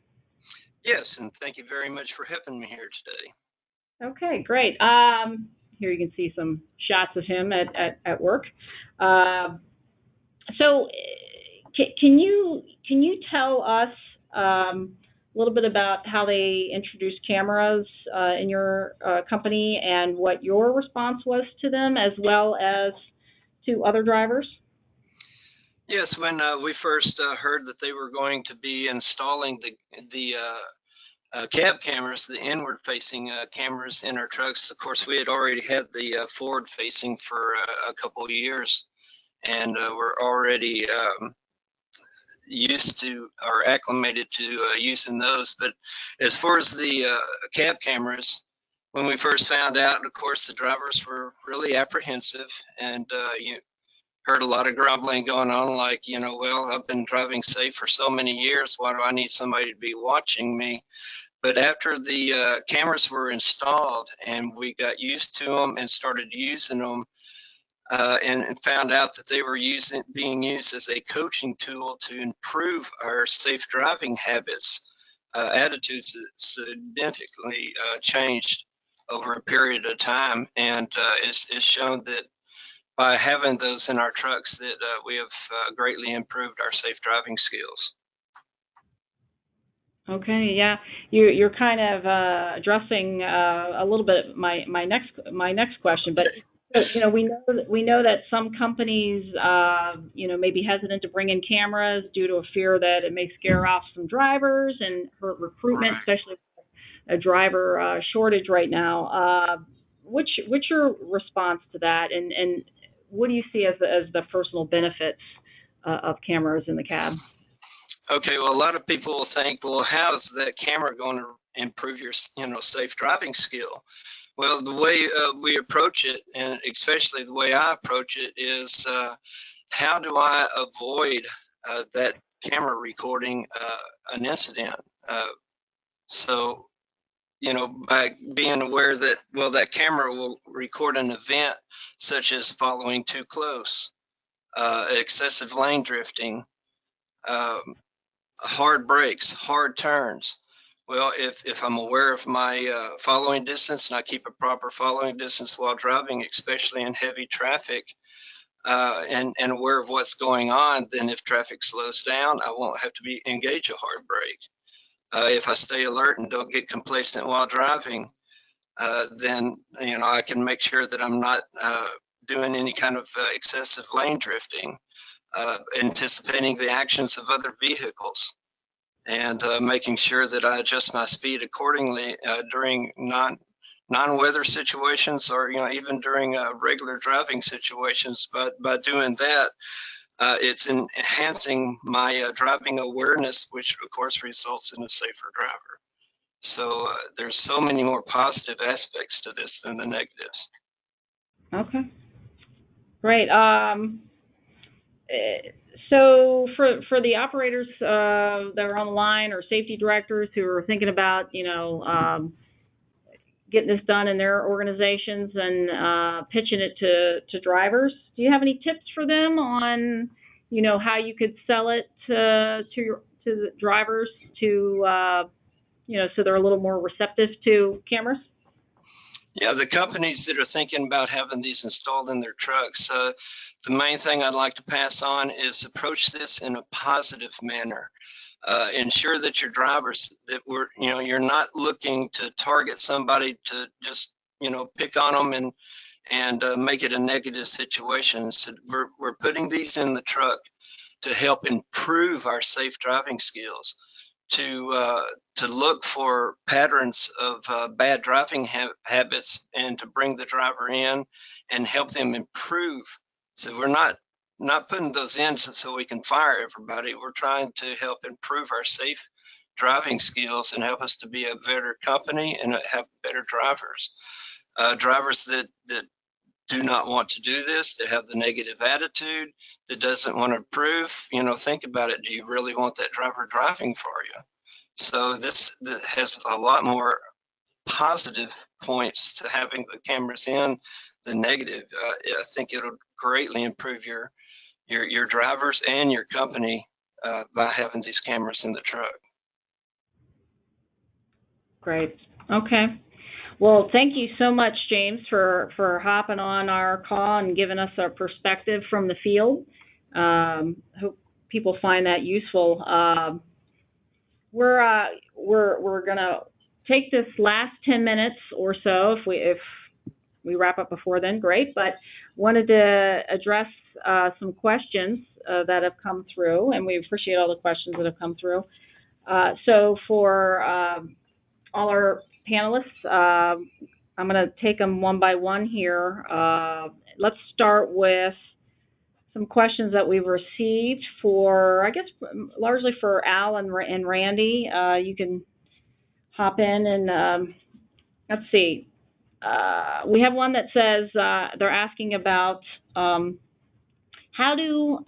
Yes, and thank you very much for having me here today. Okay, great. Here you can see some shots of him at work. So, can you tell us a little bit about how they introduced cameras in your company and what your response was to them, as well as to other drivers? Yes, when we first heard that they were going to be installing the cab cameras, the inward-facing cameras in our trucks, of course, we had already had the forward-facing for a couple of years, and we're already used to or acclimated to using those. But as far as the cab cameras, when we first found out, of course, the drivers were really apprehensive, and you heard a lot of grumbling going on, like, well, I've been driving safe for so many years, why do I need somebody to be watching me? But after the cameras were installed and we got used to them and started using them, and found out that they were being used as a coaching tool to improve our safe driving habits, attitudes significantly changed. over a period of time, and it's shown that by having those in our trucks that we have greatly improved our safe driving skills. Okay, yeah, you're kind of addressing a little bit my next question, but we know that some companies may be hesitant to bring in cameras due to a fear that it may scare off some drivers and hurt recruitment, Right. especially a driver shortage right now. What's your response to that, and what do you see as the personal benefits of cameras in the cab? Okay, well, a lot of people will think, well, how's that camera going to improve your, safe driving skill? Well, the way we approach it, and especially the way I approach it, is how do I avoid that camera recording an incident? So, by being aware that, well, that camera will record an event such as following too close, excessive lane drifting, hard brakes, hard turns. Well, if I'm aware of my following distance and I keep a proper following distance while driving, especially in heavy traffic, and aware of what's going on, then if traffic slows down, I won't have to engage a hard brake. If I stay alert and don't get complacent while driving, then I can make sure that I'm not doing any kind of excessive lane drifting, anticipating the actions of other vehicles, and making sure that I adjust my speed accordingly during non-weather situations, or even during regular driving situations. But by doing that, it's enhancing my driving awareness, which of course results in a safer driver. So there's so many more positive aspects to this than the negatives. Okay, great. So for the operators that are on the line, or safety directors who are thinking about getting this done in their organizations and pitching it to drivers, do you have any tips for them on how you could sell it to the drivers to so they're a little more receptive to cameras? Yeah, the companies that are thinking about having these installed in their trucks, the main thing I'd like to pass on is approach this in a positive manner. Ensure that your drivers, that you're not looking to target somebody to just, pick on them and make it a negative situation. So we're putting these in the truck to help improve our safe driving skills, to look for patterns of bad driving habits, and to bring the driver in and help them improve. So we're not putting those in so we can fire everybody. We're trying to help improve our safe driving skills and help us to be a better company and have better drivers. Drivers that do not want to do this, that have the negative attitude, that doesn't want to improve, think about it. Do you really want that driver driving for you? So this has a lot more positive points to having the cameras in than negative. I think it'll greatly improve your drivers and your company by having these cameras in the truck. Great. Okay. Well, thank you so much, James, for hopping on our call and giving us a perspective from the field. Hope people find that useful. We're gonna take this last 10 minutes or so. If we wrap up before then, great. But wanted to address some questions that have come through, and we appreciate all the questions that have come through. So for all our panelists, I'm going to take them one by one here. Let's start with some questions that we've received for, I guess, largely for Al and Randy. You can hop in and let's see. We have one that says they're asking about how do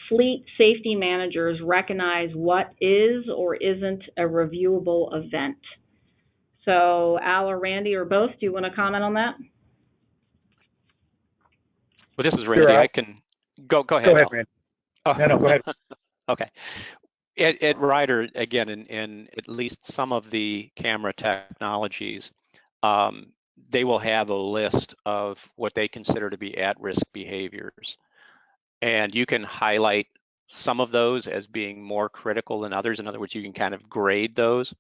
fleet safety managers recognize what is or isn't a reviewable event? So Al or Randy or both, do you want to comment on that? Well, this is Randy. Sure, I can go ahead. Go ahead, Al. Randy. Oh. No, go ahead. Okay. At Ryder, again, in at least some of the camera technologies, they will have a list of what they consider to be at-risk behaviors. And you can highlight some of those as being more critical than others. In other words, you can kind of grade those.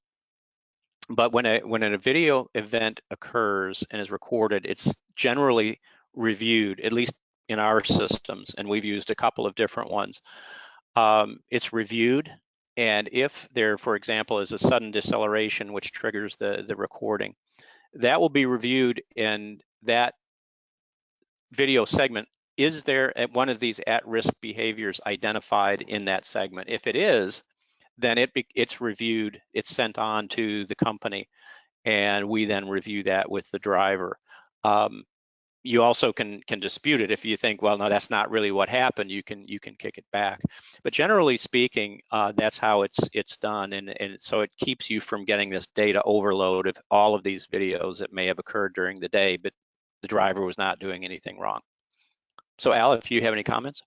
But when a video event occurs and is recorded, it's generally reviewed, at least in our systems, and we've used a couple of different ones. It's reviewed, and if there, for example, is a sudden deceleration which triggers the recording, that will be reviewed, and that video segment, is there one of these at-risk behaviors identified in that segment? If it is, then it's reviewed, it's sent on to the company, and we then review that with the driver. You also can dispute it if you think, well, no, that's not really what happened. You can kick it back. But generally speaking, that's how it's done, and so it keeps you from getting this data overload of all of these videos that may have occurred during the day, but the driver was not doing anything wrong. So Al, if you have any comments?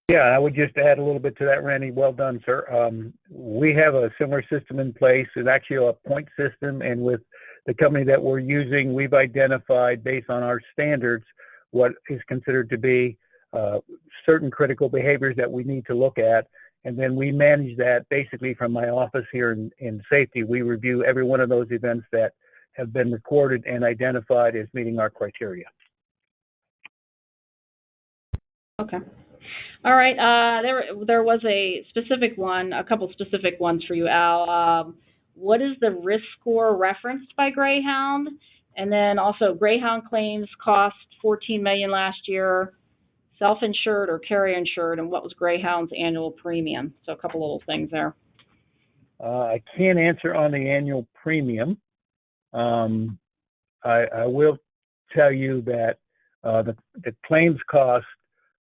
Yeah, I would just add a little bit to that, Randy. Well done, sir. We have a similar system in place. It's actually a point system, and with the company that we're using, we've identified, based on our standards, what is considered to be certain critical behaviors that we need to look at. And then we manage that basically from my office here in safety. We review every one of those events that have been recorded and identified as meeting our criteria. Okay. All right. There was a specific one, a couple specific ones for you, Al. What is the risk score referenced by Greyhound? And then also, Greyhound claims cost $14 million last year, self-insured or carrier-insured, and what was Greyhound's annual premium? So a couple little things there. I can't answer on the annual premium. I will tell you that the claims costs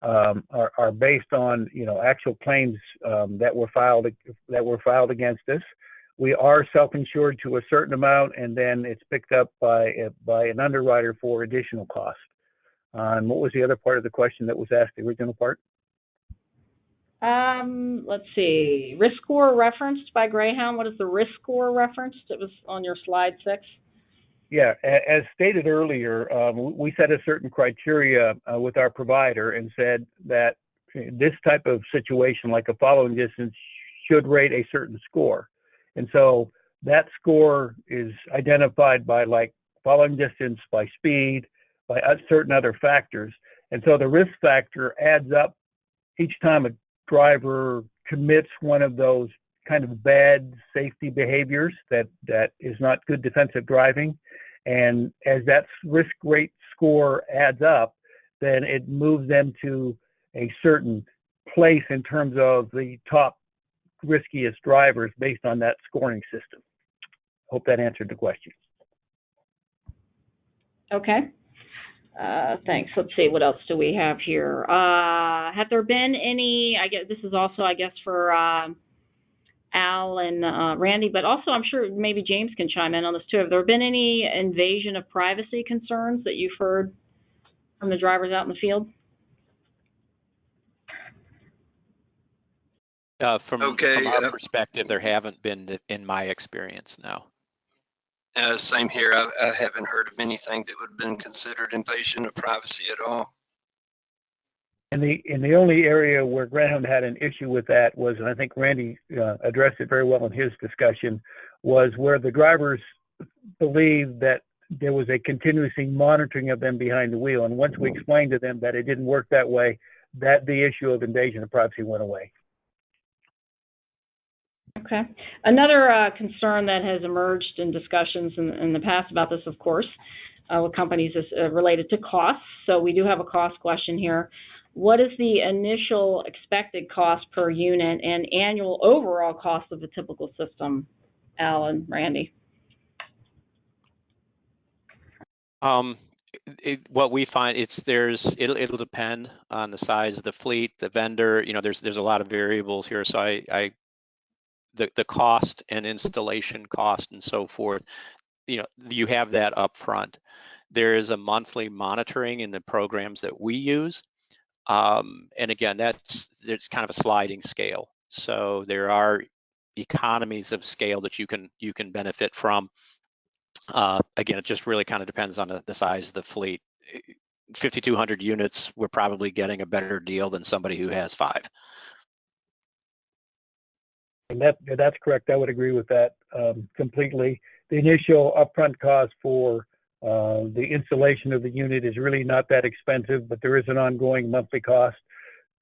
are based on actual claims that were filed against us. We are self-insured to a certain amount, and then it's picked up by an underwriter for additional cost. And what was the other part of the question that was asked? The original part. Let's see. Risk score referenced by Greyhound. What is the risk score referenced? It was on your slide 6. Yeah, as stated earlier, we set a certain criteria with our provider and said that this type of situation, like a following distance, should rate a certain score. And so that score is identified by like following distance, by speed, by certain other factors. And so the risk factor adds up each time a driver commits one of those kind of bad safety behaviors that is not good defensive driving. And as that risk rate score adds up, then it moves them to a certain place in terms of the top riskiest drivers based on that scoring system. Hope that answered the question. Okay. Thanks. Let's see, what else do we have here? Have there been any, I guess this is also, for Al and Randy, but also I'm sure maybe James can chime in on this too. Have there been any invasion of privacy concerns that you've heard from the drivers out in the field? From our perspective, there haven't been, in my experience, no. Same here. I haven't heard of anything that would have been considered invasion of privacy at all. And the only area where Greyhound had an issue with that was, and I think Randy addressed it very well in his discussion, was where the drivers believed that there was a continuously monitoring of them behind the wheel. And once we explained to them that it didn't work that way, that the issue of invasion of privacy went away. Okay. Another concern that has emerged in discussions in the past about this, of course, with companies is related to costs. So we do have a cost question here. What is the initial expected cost per unit and annual overall cost of a typical system, Al and Randy? What we find, it'll depend on the size of the fleet, the vendor. There's a lot of variables here. So the cost and installation cost and so forth, you have that up front. There is a monthly monitoring in the programs that we use. And again, it's kind of a sliding scale. So there are economies of scale that you can benefit from. Again, it just really kind of depends on the size of the fleet. 5,200 units, we're probably getting a better deal than somebody who has 5. And that's correct. I would agree with that completely. The initial upfront cost for the installation of the unit is really not that expensive, but there is an ongoing monthly cost.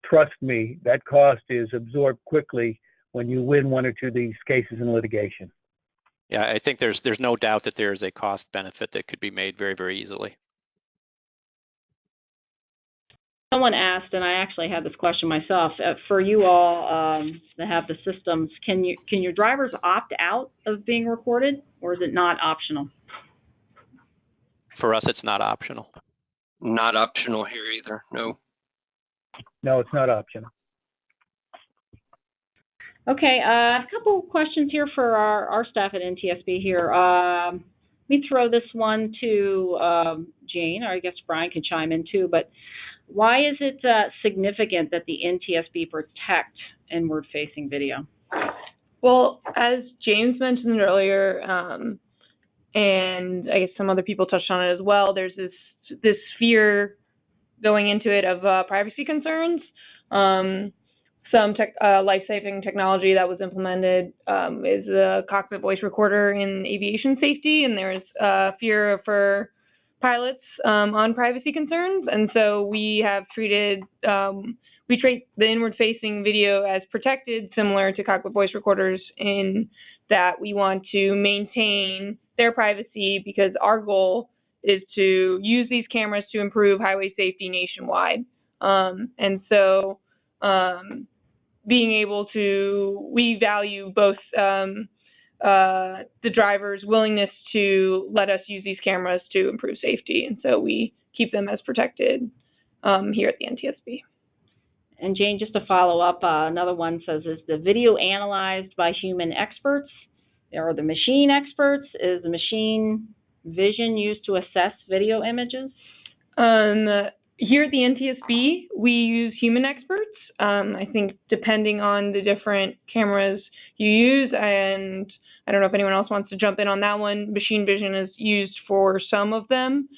Trust me, that cost is absorbed quickly when you win 1 or 2 of these cases in litigation. Yeah, I think there's no doubt that there is a cost benefit that could be made very, very easily. Someone asked, and I actually had this question myself, for you all that have the systems, can your drivers opt out of being recorded, or is it not optional? For us, it's not optional. Not optional here either, no. No, it's not optional. Okay, a couple questions here for our staff at NTSB here. Let me throw this one to Jane, or I guess Brian can chime in too, but why is it significant that the NTSB protect inward-facing video? Well, as James mentioned earlier, and I guess some other people touched on it as well, there's this fear going into it of privacy concerns. Some life-saving technology that was implemented is a cockpit voice recorder in aviation safety, and there's fear for pilots on privacy concerns, and so we treat the inward-facing video as protected, similar to cockpit voice recorders, in that we want to maintain their privacy because our goal is to use these cameras to improve highway safety nationwide. And so being able to, we value both the driver's willingness to let us use these cameras to improve safety, and so we keep them as protected here at the NTSB. And Jane, just to follow up, another one says, is the video analyzed by human experts or the machine experts? Is the machine vision used to assess video images? Here at the NTSB, we use human experts. I think depending on the different cameras you use, and I don't know if anyone else wants to jump in on that one, machine vision is used for some of them,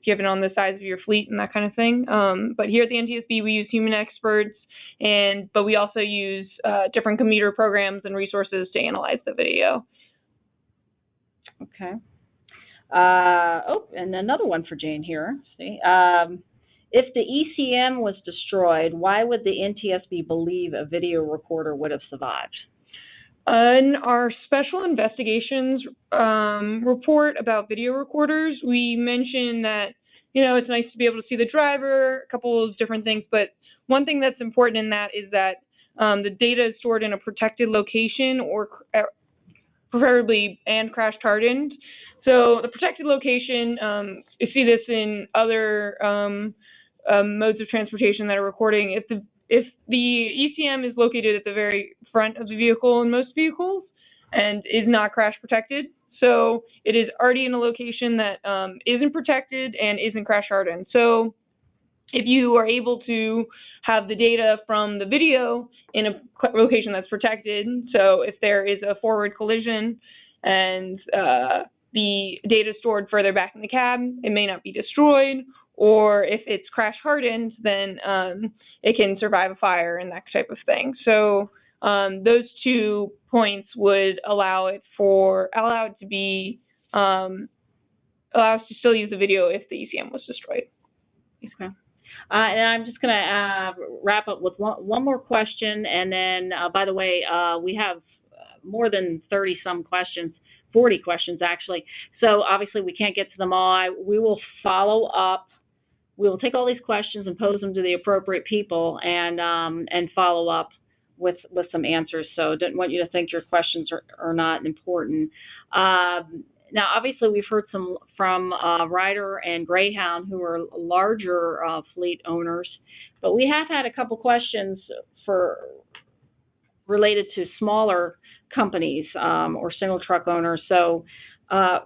given on the size of your fleet and that kind of thing. But here at the NTSB, we use human experts, but we also use different computer programs and resources to analyze the video. Okay. And another one for Jane here. See, if the ECM was destroyed, why would the NTSB believe a video recorder would have survived? In our special investigations report about video recorders, we mentioned that, it's nice to be able to see the driver, a couple of different things, but one thing that's important in that is that the data is stored in a protected location, or preferably and crash hardened. So the protected location, you see this in other modes of transportation that are recording. If the ECM is located at the very front of the vehicle in most vehicles and is not crash protected, so it is already in a location that isn't protected and isn't crash hardened. So if you are able to have the data from the video in a location that's protected, so if there is a forward collision and the data stored further back in the cab, it may not be destroyed, or if it's crash hardened, then it can survive a fire and that type of thing. So those 2 points would allow us to still use the video if the ECM was destroyed. Okay. And I'm just going to wrap up with one more question, and then, by the way, we have more than 30-some questions. 40 questions, actually. So obviously we can't get to them all. We will follow up. We will take all these questions and pose them to the appropriate people and follow up with some answers. So didn't want you to think your questions are not important. Now, obviously, we've heard from Ryder and Greyhound, who are larger fleet owners, but we have had a couple questions related to smaller companies or single truck owners. So I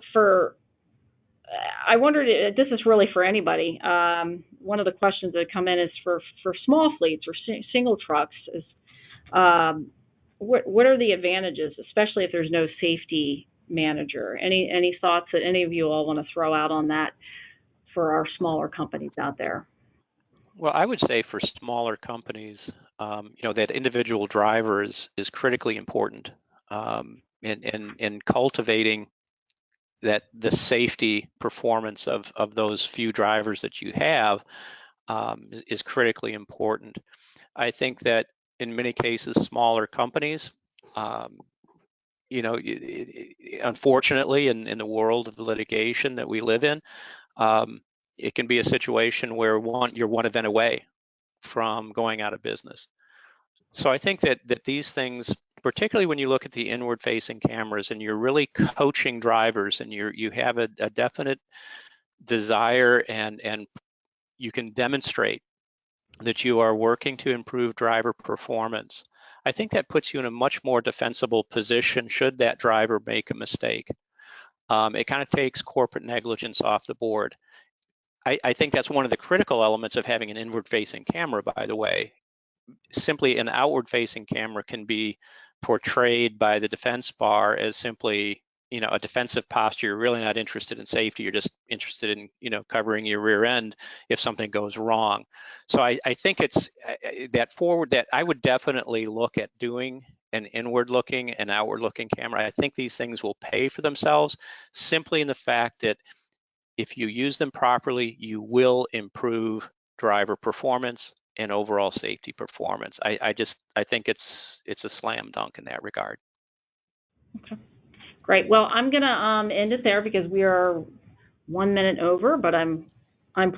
wondered, this is really for anybody. One of the questions that come in is for small fleets or single trucks is what are the advantages, especially if there's no safety manager. Any thoughts that any of you all want to throw out on that for our smaller companies out there? Well, I would say for smaller companies, that individual driver is critically important in cultivating that the safety performance of those few drivers that you have is critically important. I think that in many cases, smaller companies, unfortunately, in the world of litigation that we live in, it can be a situation where you're one event away from going out of business. So I think that these things, particularly when you look at the inward-facing cameras and you're really coaching drivers and you have a definite desire and you can demonstrate that you are working to improve driver performance, I think that puts you in a much more defensible position should that driver make a mistake. It kind of takes corporate negligence off the board. I think that's one of the critical elements of having an inward-facing camera, by the way. Simply an outward-facing camera can be portrayed by the defense bar as simply, a defensive posture. You're really not interested in safety. You're just interested in, covering your rear end if something goes wrong. So I think it's that I would definitely look at doing an inward-looking and outward-looking camera. I think these things will pay for themselves simply in the fact that if you use them properly, you will improve driver performance and overall safety performance. I think it's a slam dunk in that regard. Okay. Great. Well, I'm going to end it there because we are 1 minute over, but I'm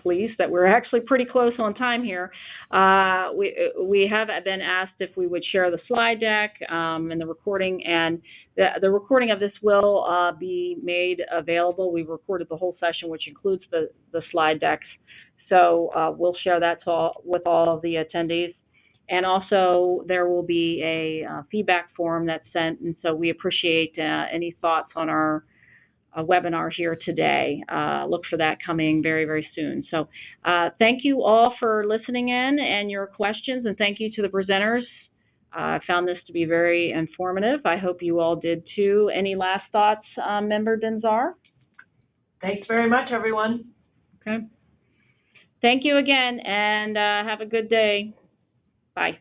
pleased that we're actually pretty close on time here. We have been asked if we would share the slide deck and the recording, and the recording of this will be made available. We recorded the whole session, which includes the slide decks. So we'll share that with all of the attendees. And also, there will be a feedback form that's sent, and so we appreciate any thoughts on our webinar here today. Look for that coming very, very soon. So thank you all for listening in and your questions, and thank you to the presenters. I found this to be very informative. I hope you all did too. Any last thoughts, Member Denzar? Thanks very much, everyone. Okay. Thank you again, and have a good day. Bye.